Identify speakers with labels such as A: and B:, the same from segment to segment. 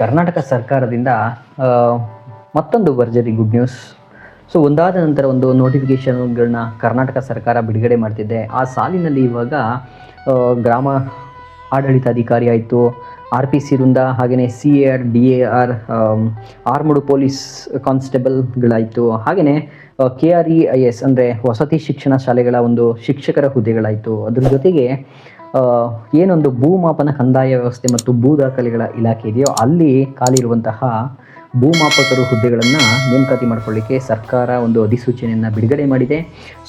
A: ಕರ್ನಾಟಕ ಸರ್ಕಾರದಿಂದ ಆ, ಮತ್ತೊಂದು ಭರ್ಜರಿ ಗುಡ್ ನ್ಯೂಸ್. ಸೊ ಒಂದಾದ ನಂತರ ಒಂದು ನೋಟಿಫಿಕೇಶನ್ಗಳನ್ನ ಕರ್ನಾಟಕ ಸರ್ಕಾರ ಬಿಡುಗಡೆ ಮಾಡ್ತಿದೆ. ಆ ಸಾಲಿನಲ್ಲಿ ಇವಾಗ ಗ್ರಾಮ ಆಡಳಿತಾಧಿಕಾರಿ ಆಯಿತು, RPC ವೃಂದ, ಹಾಗೆಯೇ CAR, DAR, ಆರ್ಮ್ಡ್ ಪೊಲೀಸ್ ಕಾನ್ಸ್ಟೇಬಲ್ಗಳಾಯಿತು, ಹಾಗೆಯೇ KREIS ಅಂದರೆ ವಸತಿ ಶಿಕ್ಷಣ ಶಾಲೆಗಳ ಒಂದು ಶಿಕ್ಷಕರ ಹುದ್ದೆಗಳಾಯಿತು. ಅದ್ರ ಜೊತೆಗೆ ಏನೊಂದು ಭೂಮಾಪನ ಕಂದಾಯ ವ್ಯವಸ್ಥೆ ಮತ್ತು ಭೂ ದಾಖಲೆಗಳ ಇಲಾಖೆ ಇದೆಯೋ ಅಲ್ಲಿ ಖಾಲಿ ಇರುವಂತಹ ಭೂಮಾಪಕರು ಹುದ್ದೆಗಳನ್ನು ನೇಮಕಾತಿ ಮಾಡಿಕೊಳ್ಳಿಕ್ಕೆ ಸರ್ಕಾರ ಒಂದು ಅಧಿಸೂಚನೆಯನ್ನು ಬಿಡುಗಡೆ ಮಾಡಿದೆ.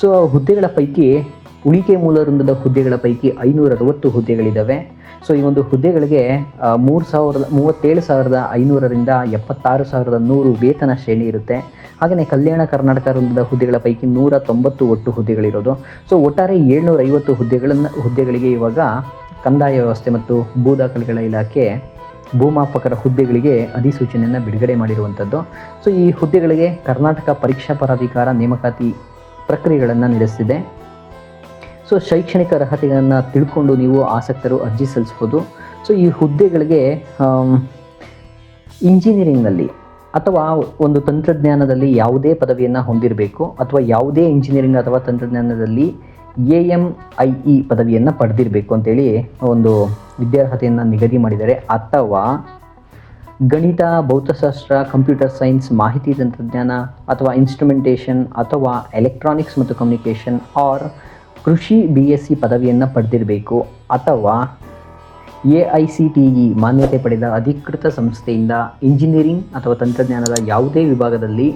A: ಸೊ ಹುದ್ದೆಗಳ ಪೈಕಿ ಉಳಿಕೆ ಮೂಲ ವೃಂದದ ಹುದ್ದೆಗಳ ಪೈಕಿ 560 ಹುದ್ದೆಗಳಿದ್ದಾವೆ. ಸೊ ಈ ಒಂದು ಹುದ್ದೆಗಳಿಗೆ 37,500ರಿಂದ 76,100 ವೇತನ ಶ್ರೇಣಿ ಇರುತ್ತೆ. ಹಾಗೆಯೇ ಕಲ್ಯಾಣ ಕರ್ನಾಟಕ ವೃಂದದ ಹುದ್ದೆಗಳ ಪೈಕಿ 190 ಒಟ್ಟು ಹುದ್ದೆಗಳಿರೋದು. ಸೊ ಒಟ್ಟಾರೆ 750 ಹುದ್ದೆಗಳಿಗೆ ಇವಾಗ ಕಂದಾಯ ವ್ಯವಸ್ಥೆ ಮತ್ತು ಭೂ ದಾಖಲೆಗಳ ಇಲಾಖೆ ಭೂಮಾಪಕರ ಹುದ್ದೆಗಳಿಗೆ ಅಧಿಸೂಚನೆಯನ್ನು ಬಿಡುಗಡೆ ಮಾಡಿರುವಂಥದ್ದು. ಸೊ ಈ ಹುದ್ದೆಗಳಿಗೆ ಕರ್ನಾಟಕ ಪರೀಕ್ಷಾ ಪ್ರಾಧಿಕಾರ ನೇಮಕಾತಿ ಪ್ರಕ್ರಿಯೆಗಳನ್ನು ನಡೆಸ್ತಿದೆ. ಸೊ ಶೈಕ್ಷಣಿಕ ಅರ್ಹತೆಗಳನ್ನು ತಿಳ್ಕೊಂಡು ನೀವು ಆಸಕ್ತರು ಅರ್ಜಿ ಸಲ್ಲಿಸ್ಬೋದು. ಸೊ ಈ ಹುದ್ದೆಗಳಿಗೆ ಇಂಜಿನಿಯರಿಂಗ್ನಲ್ಲಿ ಅಥವಾ ಒಂದು ತಂತ್ರಜ್ಞಾನದಲ್ಲಿ ಯಾವುದೇ ಪದವಿಯನ್ನು ಹೊಂದಿರಬೇಕು, ಅಥವಾ ಯಾವುದೇ ಇಂಜಿನಿಯರಿಂಗ್ ಅಥವಾ ತಂತ್ರಜ್ಞಾನದಲ್ಲಿ AMIE ಪದವಿಯನ್ನು ಪಡೆದಿರಬೇಕು ಅಂತೇಳಿ ಒಂದು ವಿದ್ಯಾರ್ಹತೆಯನ್ನು ನಿಗದಿ ಮಾಡಿದ್ದಾರೆ. ಅಥವಾ ಗಣಿತ, ಭೌತಶಾಸ್ತ್ರ, ಕಂಪ್ಯೂಟರ್ ಸೈನ್ಸ್, ಮಾಹಿತಿ ತಂತ್ರಜ್ಞಾನ ಅಥವಾ ಇನ್ಸ್ಟ್ರುಮೆಂಟೇಷನ್ ಅಥವಾ ಎಲೆಕ್ಟ್ರಾನಿಕ್ಸ್ ಮತ್ತು ಕಮ್ಯುನಿಕೇಷನ್ ಆರ್ ಕೃಷಿ BSc ಪದವಿಯನ್ನು ಪಡೆದಿರಬೇಕು, ಅಥವಾ AICTE ಮಾನ್ಯತೆ ಪಡೆದ ಅಧಿಕೃತ ಸಂಸ್ಥೆಯಿಂದ ಇಂಜಿನಿಯರಿಂಗ್ ಅಥವಾ ತಂತ್ರಜ್ಞಾನದ ಯಾವುದೇ ವಿಭಾಗದಲ್ಲಿ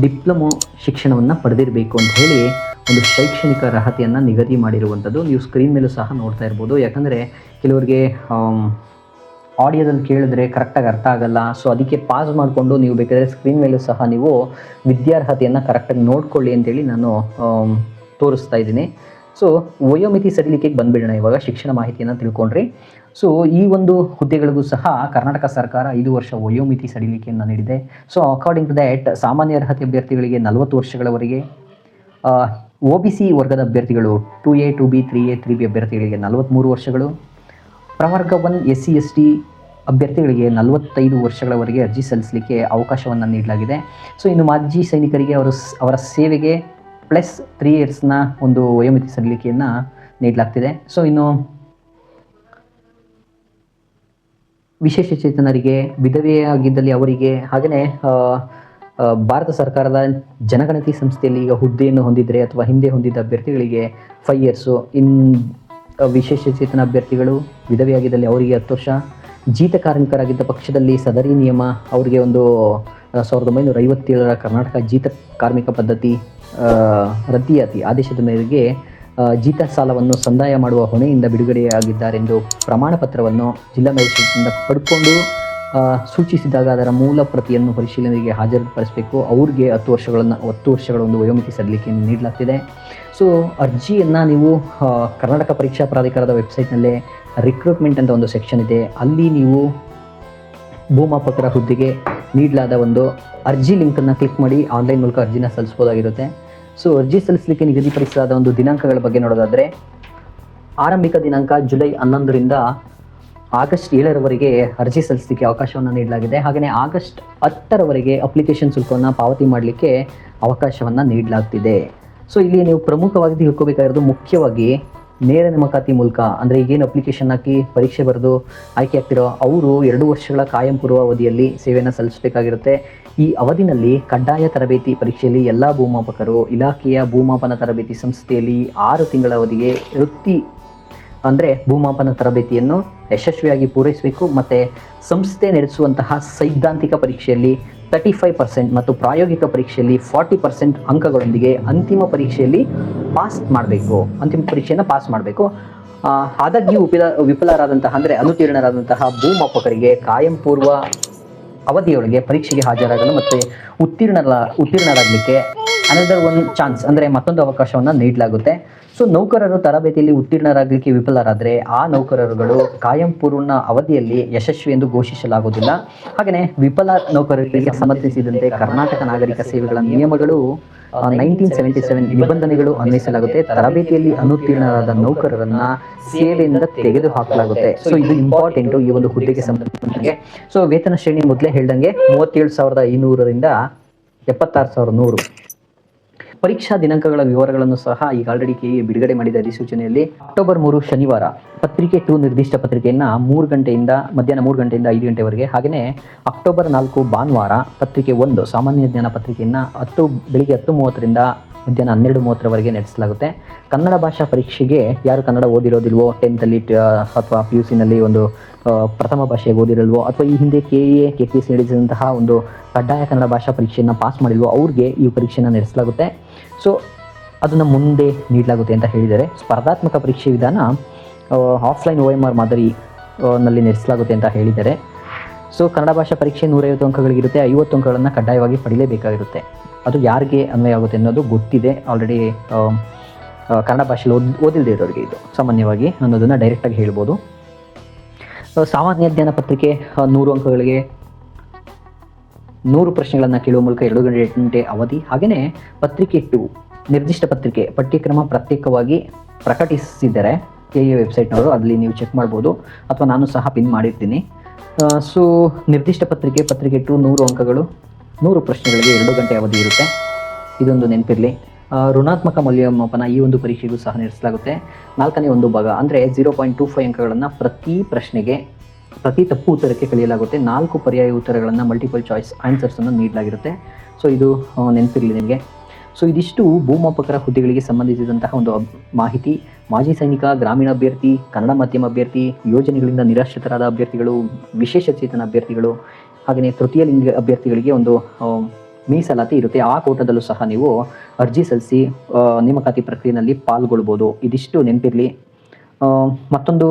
A: ಡಿಪ್ಲೊಮೊ ಶಿಕ್ಷಣವನ್ನು ಪಡೆದಿರಬೇಕು ಅಂತ ಹೇಳಿ ಒಂದು ಶೈಕ್ಷಣಿಕ ಅರ್ಹತೆಯನ್ನು ನಿಗದಿ ಮಾಡಿರುವಂಥದ್ದು. ನೀವು ಸ್ಕ್ರೀನ್ ಮೇಲೂ ಸಹ ನೋಡ್ತಾ ಇರ್ಬೋದು. ಯಾಕಂದರೆ ಕೆಲವರಿಗೆ ಆಡಿಯೋದಲ್ಲಿ ಕೇಳಿದ್ರೆ ಕರೆಕ್ಟಾಗಿ ಅರ್ಥ ಆಗಲ್ಲ. ಸೊ ಅದಕ್ಕೆ ಪಾಸ್ ಮಾಡಿಕೊಂಡು ನೀವು ಬೇಕಾದರೆ ಸ್ಕ್ರೀನ್ ಮೇಲೂ ಸಹ ನೀವು ವಿದ್ಯಾರ್ಹತೆಯನ್ನು ಕರೆಕ್ಟಾಗಿ ನೋಡ್ಕೊಳ್ಳಿ ಅಂತೇಳಿ ನಾನು ತೋರಿಸ್ತಾ ಇದ್ದೀನಿ. ಸೊ ವಯೋಮಿತಿ ಸಡಿಲಿಕೆಗೆ ಬಂದುಬಿಡೋಣ. ಇವಾಗ ಶಿಕ್ಷಣ ಮಾಹಿತಿಯನ್ನು ತಿಳ್ಕೊಂಡ್ರಿ. ಸೊ ಈ ಒಂದು ಹುದ್ದೆಗಳಿಗೂ ಸಹ ಕರ್ನಾಟಕ ಸರ್ಕಾರ 5 ವರ್ಷ ವಯೋಮಿತಿ ಸಡಿಲಿಕೆಯನ್ನು ನೀಡಿದೆ. ಸೊ ಅಕಾರ್ಡಿಂಗ್ ಟು ದ್ಯಾಟ್ ಸಾಮಾನ್ಯ ಅರ್ಹತೆ ಅಭ್ಯರ್ಥಿಗಳಿಗೆ 40 ವರ್ಷಗಳವರೆಗೆ, OBC ವರ್ಗದ ಅಭ್ಯರ್ಥಿಗಳು 2A, 2B, 3A, 3B ಅಭ್ಯರ್ಥಿಗಳಿಗೆ 43 ವರ್ಷಗಳು, ಪ್ರವರ್ಗ 1 SC ST ಅಭ್ಯರ್ಥಿಗಳಿಗೆ 45 ವರ್ಷಗಳವರೆಗೆ ಅರ್ಜಿ ಸಲ್ಲಿಸಲಿಕ್ಕೆ ಅವಕಾಶವನ್ನು ನೀಡಲಾಗಿದೆ. ಸೊ ಇನ್ನು ಮಾಜಿ ಸೈನಿಕರಿಗೆ ಅವರ ಸೇವೆಗೆ ಪ್ಲಸ್ 3 ಇಯರ್ಸ್ನ ಒಂದು ವಯೋಮಿತಿ ಸಡಿಲಿಕೆಯನ್ನು ನೀಡಲಾಗ್ತಿದೆ. ಸೊ ಇನ್ನು ವಿಶೇಷ ಚೇತನರಿಗೆ, ವಿಧವೆಯಾಗಿದ್ದಲ್ಲಿ ಅವರಿಗೆ, ಹಾಗೆಯೇ ಭಾರತ ಸರ್ಕಾರದ ಜನಗಣತಿ ಸಂಸ್ಥೆಯಲ್ಲಿ ಈಗ ಹುದ್ದೆಯನ್ನು ಹೊಂದಿದರೆ ಅಥವಾ ಹಿಂದೆ ಹೊಂದಿದ್ದ ಅಭ್ಯರ್ಥಿಗಳಿಗೆ 5 ಇಯರ್ಸು, ವಿಶೇಷ ಚೇತನ ಅಭ್ಯರ್ಥಿಗಳು ವಿಧವೆಯಾಗಿದ್ದಲ್ಲಿ ಅವರಿಗೆ 10 ವರ್ಷ, ಜೀತ ಕಾರ್ಮಿಕರಾಗಿದ್ದ ಪಕ್ಷದಲ್ಲಿ ಸದರಿ ನಿಯಮ ಅವರಿಗೆ ಒಂದು 1957ರ ಕರ್ನಾಟಕ ಜೀತ ಕಾರ್ಮಿಕ ಪದ್ಧತಿ ರದ್ದಿಯಾತಿ ಆದೇಶದ ಮೇರೆಗೆ ಜೀತ ಸಾಲವನ್ನು ಸಂದಾಯ ಮಾಡುವ ಹೊಣೆಯಿಂದ ಬಿಡುಗಡೆಯಾಗಿದ್ದಾರೆಂದು ಪ್ರಮಾಣ ಪತ್ರವನ್ನು ಜಿಲ್ಲಾ ಮ್ಯಾಜಿಸ್ಟ್ರೇಟ್ನಿಂದ ಪಡ್ಕೊಂಡು ಸೂಚಿಸಿದಾಗ ಅದರ ಮೂಲ ಪ್ರತಿಯನ್ನು ಪರಿಶೀಲನೆಗೆ ಹಾಜರುಪಡಿಸಬೇಕು. ಅವ್ರಿಗೆ 10 ವರ್ಷಗಳ ಒಂದು ವಯೋಮಿತಿ ಸಡಿಲಿಕೆಯನ್ನು ನೀಡಲಾಗ್ತಿದೆ. ಸೊ ಅರ್ಜಿಯನ್ನು ನೀವು ಕರ್ನಾಟಕ ಪರೀಕ್ಷಾ ಪ್ರಾಧಿಕಾರದ ವೆಬ್ಸೈಟ್ನಲ್ಲೇ ರಿಕ್ರೂಟ್ಮೆಂಟ್ ಅಂತ ಒಂದು ಸೆಕ್ಷನ್ ಇದೆ. ಅಲ್ಲಿ ನೀವು ಭೂಮಾಪಕರ ಹುದ್ದೆಗೆ ನೀಡಲಾದ ಒಂದು ಅರ್ಜಿ ಲಿಂಕನ್ನು ಕ್ಲಿಕ್ ಮಾಡಿ ಆನ್ಲೈನ್ ಮೂಲಕ ಅರ್ಜಿನ ಸಲ್ಲಿಸ್ಬೋದಾಗಿರುತ್ತೆ. ಸೊ ಅರ್ಜಿ ಸಲ್ಲಿಸಲಿಕ್ಕೆ ನಿಗದಿಪಡಿಸಲಾದ ಒಂದು ದಿನಾಂಕಗಳ ಬಗ್ಗೆ ನೋಡೋದಾದರೆ, ಆರಂಭಿಕ ದಿನಾಂಕ ಜುಲೈ 11ರಿಂದ ಆಗಸ್ಟ್ 7ರವರೆಗೆ ಅರ್ಜಿ ಸಲ್ಲಿಸಲಿಕ್ಕೆ ಅವಕಾಶವನ್ನು ನೀಡಲಾಗಿದೆ. ಹಾಗೆಯೇ ಆಗಸ್ಟ್ 10ರವರೆಗೆ ಅಪ್ಲಿಕೇಶನ್ ಶುಲ್ಕವನ್ನು ಪಾವತಿ ಮಾಡಲಿಕ್ಕೆ ಅವಕಾಶವನ್ನು ನೀಡಲಾಗ್ತಿದೆ. ಸೊ ಇಲ್ಲಿ ನೀವು ಪ್ರಮುಖವಾಗಿ ತಿಳ್ಕೊಬೇಕಾಗಿರೋದು ಮುಖ್ಯವಾಗಿ ನೇರ ನೇಮಕಾತಿ ಮೂಲಕ, ಅಂದರೆ ಈಗೇನು ಅಪ್ಲಿಕೇಶನ್ ಹಾಕಿ ಪರೀಕ್ಷೆ ಬರೆದು ಆಯ್ಕೆ ಆಗ್ತಿರೋ ಅವರು 2 ವರ್ಷಗಳ ಕಾಯಂ ಪೂರ್ವ ಅವಧಿಯಲ್ಲಿ ಸೇವೆಯನ್ನು ಸಲ್ಲಿಸಬೇಕಾಗಿರುತ್ತೆ. ಈ ಅವಧಿನಲ್ಲಿ ಕಡ್ಡಾಯ ತರಬೇತಿ ಪರೀಕ್ಷೆಯಲ್ಲಿ ಎಲ್ಲ ಭೂಮಾಪಕರು ಇಲಾಖೆಯ ಭೂಮಾಪನ ತರಬೇತಿ ಸಂಸ್ಥೆಯಲ್ಲಿ 6 ತಿಂಗಳ ಅವಧಿಗೆ ವೃತ್ತಿ ಅಂದರೆ ಭೂಮಾಪನ ತರಬೇತಿಯನ್ನು ಯಶಸ್ವಿಯಾಗಿ ಪೂರೈಸಬೇಕು. ಮತ್ತು ಸಂಸ್ಥೆ ನಡೆಸುವಂತಹ ಸೈದ್ಧಾಂತಿಕ ಪರೀಕ್ಷೆಯಲ್ಲಿ 35% ಮತ್ತು ಪ್ರಾಯೋಗಿಕ ಪರೀಕ್ಷೆಯಲ್ಲಿ 40% ಅಂಕಗಳೊಂದಿಗೆ ಅಂತಿಮ ಪರೀಕ್ಷೆಯನ್ನು ಪಾಸ್ ಮಾಡಬೇಕು. ಆದಾಗ್ಯೂ ವಿಫಲರಾದಂತಹ ಅಂದರೆ ಅನುತ್ತೀರ್ಣರಾದಂತಹ ಭೂಮಾಪಕರಿಗೆ ಕಾಯಂ ಪೂರ್ವ ಅವಧಿಯೊಳಗೆ ಪರೀಕ್ಷೆಗೆ ಹಾಜರಾಗಲು ಮತ್ತು ಉತ್ತೀರ್ಣರಾಗಲಿಕ್ಕೆ ಅನದರ್ ಒನ್ ಚಾನ್ಸ್ ಅಂದರೆ ಮತ್ತೊಂದು ಅವಕಾಶವನ್ನು ನೀಡಲಾಗುತ್ತೆ. ಸೊ ಸೊ ನೌಕರರು ತರಬೇತಿಯಲ್ಲಿ ಉತ್ತೀರ್ಣರಾಗಲಿಕ್ಕೆ ವಿಫಲರಾದರೆ ಆ ನೌಕರರುಗಳು ಕಾಯಂ ಪೂರ್ಣ ಅವಧಿಯಲ್ಲಿ ಯಶಸ್ವಿ ಎಂದು ಘೋಷಿಸಲಾಗುವುದಿಲ್ಲ. ಹಾಗೆಯೇ ವಿಫಲ ನೌಕರರಿಗೆ ಸಂಬಂಧಿಸಿದಂತೆ ಕರ್ನಾಟಕ ನಾಗರಿಕ ಸೇವೆಗಳ ನಿಯಮಗಳು 1977 ನಿಬಂಧನೆಗಳು ಅನ್ವಯಿಸಲಾಗುತ್ತೆ. ತರಬೇತಿಯಲ್ಲಿ ಅನುತ್ತೀರ್ಣರಾದ ನೌಕರರನ್ನ ಸೇವೆಯಿಂದ ತೆಗೆದುಹಾಕಲಾಗುತ್ತೆ. ಸೊ ಇದು ಇಂಪಾರ್ಟೆಂಟು ಈ ಒಂದು ಹುದ್ದೆಗೆ ಸಂಬಂಧಿಸಿದಂತೆ. ಸೊ ವೇತನ ಶ್ರೇಣಿ ಮೊದಲೇ ಹೇಳ್ದಂಗೆ 37,500ರಿಂದ 76,100. ಪರೀಕ್ಷಾ ದಿನಾಂಕಗಳ ವಿವರಗಳನ್ನು ಸಹ ಈಗ ಆಲ್ರೆಡಿ ಕೆಎ ಬಿಡುಗಡೆ ಮಾಡಿದ ಅಧಿಸೂಚನೆಯಲ್ಲಿ ಅಕ್ಟೋಬರ್ 3 ಶನಿವಾರ ಪತ್ರಿಕೆ 2 ನಿರ್ದಿಷ್ಟ ಪತ್ರಿಕೆಯನ್ನು 3 ಗಂಟೆಯಿಂದ ಮಧ್ಯಾಹ್ನ 3 ಗಂಟೆಯಿಂದ 5 ಗಂಟೆವರೆಗೆ, ಹಾಗೆಯೇ ಅಕ್ಟೋಬರ್ 4 ಭಾನುವಾರ ಪತ್ರಿಕೆ 1 ಸಾಮಾನ್ಯ ಜ್ಞಾನ ಪತ್ರಿಕೆಯನ್ನು ಬೆಳಿಗ್ಗೆ 10:30ರಿಂದ ಮಧ್ಯಾಹ್ನ 12:30ರವರೆಗೆ ನಡೆಸಲಾಗುತ್ತೆ. ಕನ್ನಡ ಭಾಷಾ ಪರೀಕ್ಷೆಗೆ ಯಾರು ಕನ್ನಡ ಓದಿರೋದಿಲ್ವೋ, 10th ಅಥವಾ PUCನಲ್ಲಿ ಒಂದು ಪ್ರಥಮ ಭಾಷೆಗೆ ಓದಿರಲ್ವೋ, ಅಥವಾ ಈ ಹಿಂದೆ KA KPSC ನಡೆಸಿದಂತಹ ಒಂದು ಕಡ್ಡಾಯ ಕನ್ನಡ ಭಾಷಾ ಪರೀಕ್ಷೆಯನ್ನು ಪಾಸ್ ಮಾಡಿಲ್ವೋ ಅವ್ರಿಗೆ ಈ ಪರೀಕ್ಷೆಯನ್ನು ನಡೆಸಲಾಗುತ್ತೆ. ಸೊ ಅದನ್ನು ಮುಂದೆ ನೀಡಲಾಗುತ್ತೆ ಅಂತ ಹೇಳಿದ್ದಾರೆ. ಸ್ಪರ್ಧಾತ್ಮಕ ಪರೀಕ್ಷೆ ವಿಧಾನ ಆಫ್ಲೈನ್ OMR ಮಾದರಿ ನಲ್ಲಿ ನಡೆಸಲಾಗುತ್ತೆ ಅಂತ ಹೇಳಿದ್ದಾರೆ. ಸೊ ಕನ್ನಡ ಭಾಷಾ ಪರೀಕ್ಷೆ 150 ಅಂಕಗಳಿಗಿರುತ್ತೆ. 50 ಅಂಕಗಳನ್ನು ಕಡ್ಡಾಯವಾಗಿ ಪಡೀಲೇಬೇಕಾಗಿರುತ್ತೆ. ಅದು ಯಾರಿಗೆ ಅನ್ವಯ ಆಗುತ್ತೆ ಅನ್ನೋದು ಗೊತ್ತಿದೆ ಆಲ್ರೆಡಿ. ಕನ್ನಡ ಭಾಷೆಯಲ್ಲಿ ಓದಿಲ್ಲದೆ ಇರೋರಿಗೆ ಇದು ಸಾಮಾನ್ಯವಾಗಿ ಅನ್ನೋದನ್ನು ಡೈರೆಕ್ಟಾಗಿ ಹೇಳ್ಬೋದು. ಸಾಮಾನ್ಯ ಜ್ಞಾನ ಪತ್ರಿಕೆ 100 ಅಂಕಗಳಿಗೆ 100 ಪ್ರಶ್ನೆಗಳನ್ನು ಕೇಳುವ ಮೂಲಕ 2 ಗಂಟೆ ಅವಧಿ. ಹಾಗೆಯೇ ಪತ್ರಿಕೆ 2 ನಿರ್ದಿಷ್ಟ ಪತ್ರಿಕೆ ಪಠ್ಯಕ್ರಮ ಪ್ರತ್ಯೇಕವಾಗಿ ಪ್ರಕಟಿಸಿದ್ದಾರೆ KA ವೆಬ್ಸೈಟ್ನವರು, ಅಲ್ಲಿ ನೀವು ಚೆಕ್ ಮಾಡ್ಬೋದು, ಅಥವಾ ನಾನು ಸಹ ಪಿನ್ ಮಾಡಿರ್ತೀನಿ. ಸೊ ನಿರ್ದಿಷ್ಟ ಪತ್ರಿಕೆ 2 100 ಅಂಕಗಳು 100 ಪ್ರಶ್ನೆಗಳಿಗೆ 2 ಗಂಟೆ ಅವಧಿ ಇರುತ್ತೆ. ಇದೊಂದು ನೆನಪಿರಲಿ. ಋಣಾತ್ಮಕ ಮೌಲ್ಯಮಾಪನ ಈ ಒಂದು ಪರೀಕ್ಷೆಗೂ ಸಹ ನಡೆಸಲಾಗುತ್ತೆ. 4ನೇ ಒಂದು ಭಾಗ ಅಂದರೆ 0.25 ಅಂಕಗಳನ್ನು ಪ್ರತಿ ತಪ್ಪು ಉತ್ತರಕ್ಕೆ ಕಳೆಯಲಾಗುತ್ತೆ. 4 ಪರ್ಯಾಯ ಉತ್ತರಗಳನ್ನು ಮಲ್ಟಿಪಲ್ ಚಾಯ್ಸ್ ಆನ್ಸರ್ಸನ್ನು ನೀಡಲಾಗಿರುತ್ತೆ. ಸೊ ಇದು ನೆನಪಿರಲಿ ನಿಮಗೆ. ಸೊ ಇದಿಷ್ಟು ಭೂಮಾಪಕರ ಹುದ್ದೆಗಳಿಗೆ ಸಂಬಂಧಿಸಿದಂತಹ ಒಂದು ಮಾಹಿತಿ. ಮಾಜಿ ಸೈನಿಕ, ಗ್ರಾಮೀಣ ಅಭ್ಯರ್ಥಿ, ಕನ್ನಡ ಮಾಧ್ಯಮ ಅಭ್ಯರ್ಥಿ, ಯೋಜನೆಗಳಿಂದ ನಿರಾಶ್ರಿತರಾದ ಅಭ್ಯರ್ಥಿಗಳು, ವಿಶೇಷ ಚೇತನ ಅಭ್ಯರ್ಥಿಗಳು, ಹಾಗೆಯೇ ತೃತೀಯ ಲಿಂಗ ಅಭ್ಯರ್ಥಿಗಳಿಗೆ ಒಂದು ಮೀಸಲಾತಿ ಇರುತ್ತೆ. ಆ ಕೋಟದಲ್ಲೂ ಸಹ ನೀವು ಅರ್ಜಿ ಸಲ್ಲಿಸಿ ನೇಮಕಾತಿ ಪ್ರಕ್ರಿಯೆಯಲ್ಲಿ ಪಾಲ್ಗೊಳ್ಬೋದು. ಇದಿಷ್ಟು ನೆನಪಿರಲಿ. ಮತ್ತೊಂದು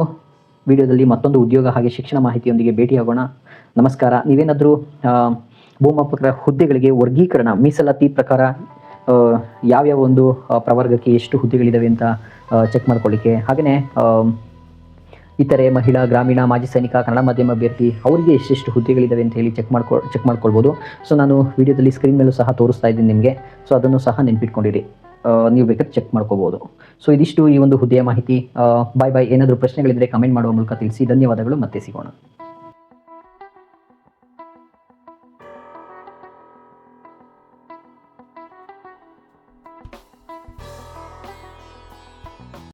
A: ವಿಡಿಯೋದಲ್ಲಿ ಮತ್ತೊಂದು ಉದ್ಯೋಗ ಹಾಗೆ ಶಿಕ್ಷಣ ಮಾಹಿತಿಯೊಂದಿಗೆ ಭೇಟಿಯಾಗೋಣ. ನಮಸ್ಕಾರ. ನೀವೇನಾದರೂ ಭೂಮಾಪಕರ ಹುದ್ದೆಗಳಿಗೆ ವರ್ಗೀಕರಣ ಮೀಸಲಾತಿ ಪ್ರಕಾರ ಯಾವ್ಯಾವ ಒಂದು ಪ್ರವರ್ಗಕ್ಕೆ ಎಷ್ಟು ಹುದ್ದೆಗಳಿದ್ದಾವೆ ಅಂತ ಚೆಕ್ ಮಾಡ್ಕೊಳ್ಳಿಕ್ಕೆ, ಹಾಗೆಯೇ ಇತರೆ ಮಹಿಳಾ, ಗ್ರಾಮೀಣ, ಮಾಜಿ ಸೈನಿಕ, ಕನ್ನಡ ಮಾಧ್ಯಮ ಅಭ್ಯರ್ಥಿ ಅವರಿಗೆ ಎಷ್ಟೆಷ್ಟು ಹುದ್ದೆಗಳಿದ್ದಾವೆ ಅಂತ ಹೇಳಿ ಚೆಕ್ ಮಾಡ್ಕೊಳ್ಬೋದು. ಸೊ ನಾನು ವಿಡಿಯೋದಲ್ಲಿ ಸ್ಕ್ರೀನ್ ಮೇಲೂ ಸಹ ತೋರಿಸ್ತಾ ಇದ್ದೀನಿ ನಿಮಗೆ. ಸೊ ಅದನ್ನು ಸಹ ನೆನ್ಪಿಟ್ಕೊಂಡಿರಿ, ನೀವು ಬೇಕಾದ್ರೆ ಚೆಕ್ ಮಾಡ್ಕೋಬೋದು. ಸೊ ಇದಿಷ್ಟು ಈ ಒಂದು ಹುದ್ದೆಯ ಮಾಹಿತಿ. ಬಾಯ್. ಏನಾದರೂ ಪ್ರಶ್ನೆಗಳಿದ್ದರೆ ಕಮೆಂಟ್ ಮಾಡುವ ಮೂಲಕ ತಿಳಿಸಿ. ಧನ್ಯವಾದಗಳು. ಮತ್ತೆ ಸಿಗೋಣ.